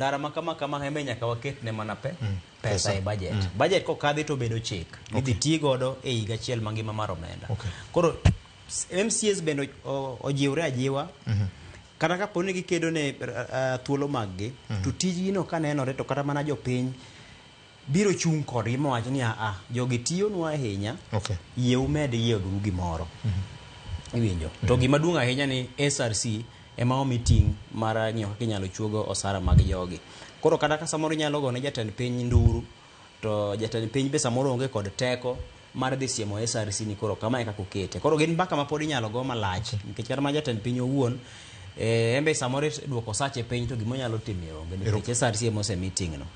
Dara kama hembe nyaka waket ne mana pesa e budget. Budget ko kadhi to bedo chik. Idhi ti godo e higa achiel mangima mar omenda. Koro MCAs bende ojiwre ajiwa. Kata kapo ni gikedo ne thuolo maggi, to tijgino kanenore to kata mana jopiny biro chung' kodgi mawach ni jogi tiyonwa ahinya, yie umed yieru gimoro. Iwinjo. To gima duong' ahinya ni SRC ema omi ting' mar ng'iyo kaka inyalo chuogo osara mag jogi. Koro kata ka samoro inyalo gone jatend piny nduru, to jatend piny be samoro onge kod teko mar dhi siemo SRC ni koro kama e kaka okete. Koro gin mbaka ma pod inyalo go malach, nikech kata ma jatend piny owuon embe samoro duoko sache piny to gimo nyalo timo onge nikech SRC ema ose meeting no.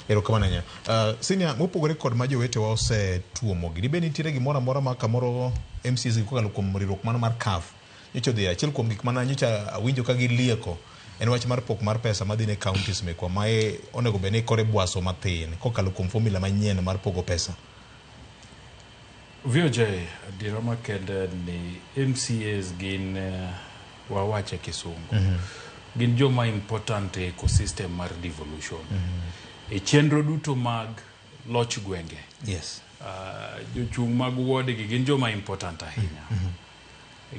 Erokamano nya. Senior, mopogore kod ma jowetewa osetuomo gi, dibe nitiere gimoro amora ma kamoro MCs kokalo kuom riwruok mano mar CAF nyocha odhi achiel kuom gik mana nyocha awinjo ka gilieko en wach mar pok mar pesa madhi ne counties mekwa ma onego bed ni kore bwaso mathin kokalo kuom formula manyien mar pogo pesa. VOJ dirama kende ni MCAs gin wawache kisungu. Gin joma important ecosystem mar devolution. E chenro duto mag loch gwenge. Yes. Jochung' mag ward gi gin joma important ahinya.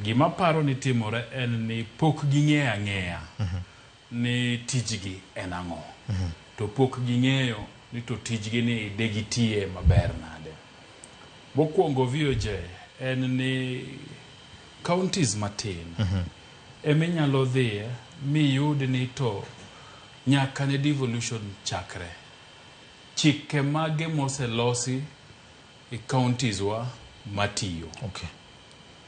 Gima paro ni timore en ni pok ging'eyo ang'eya ni tijgi en ang'o. To pok ging'eyo ni to tijgi ni degitie maber nade. Mokwongo VOJ en ni counties matin eminyalo dhie miyud ni to nyaka ne devolution chakre. Chike mage moselosi e counties wa matiyo.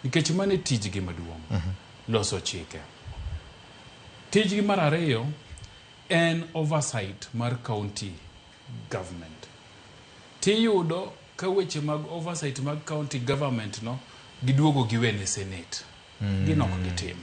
Nikech mane tijgi maduong'. Loso chike. Tijgi mar ariyo en oversight mar county government. Tiyudo ka weche mag oversight mag county government no giduogo giwene senate. Ginok gitim.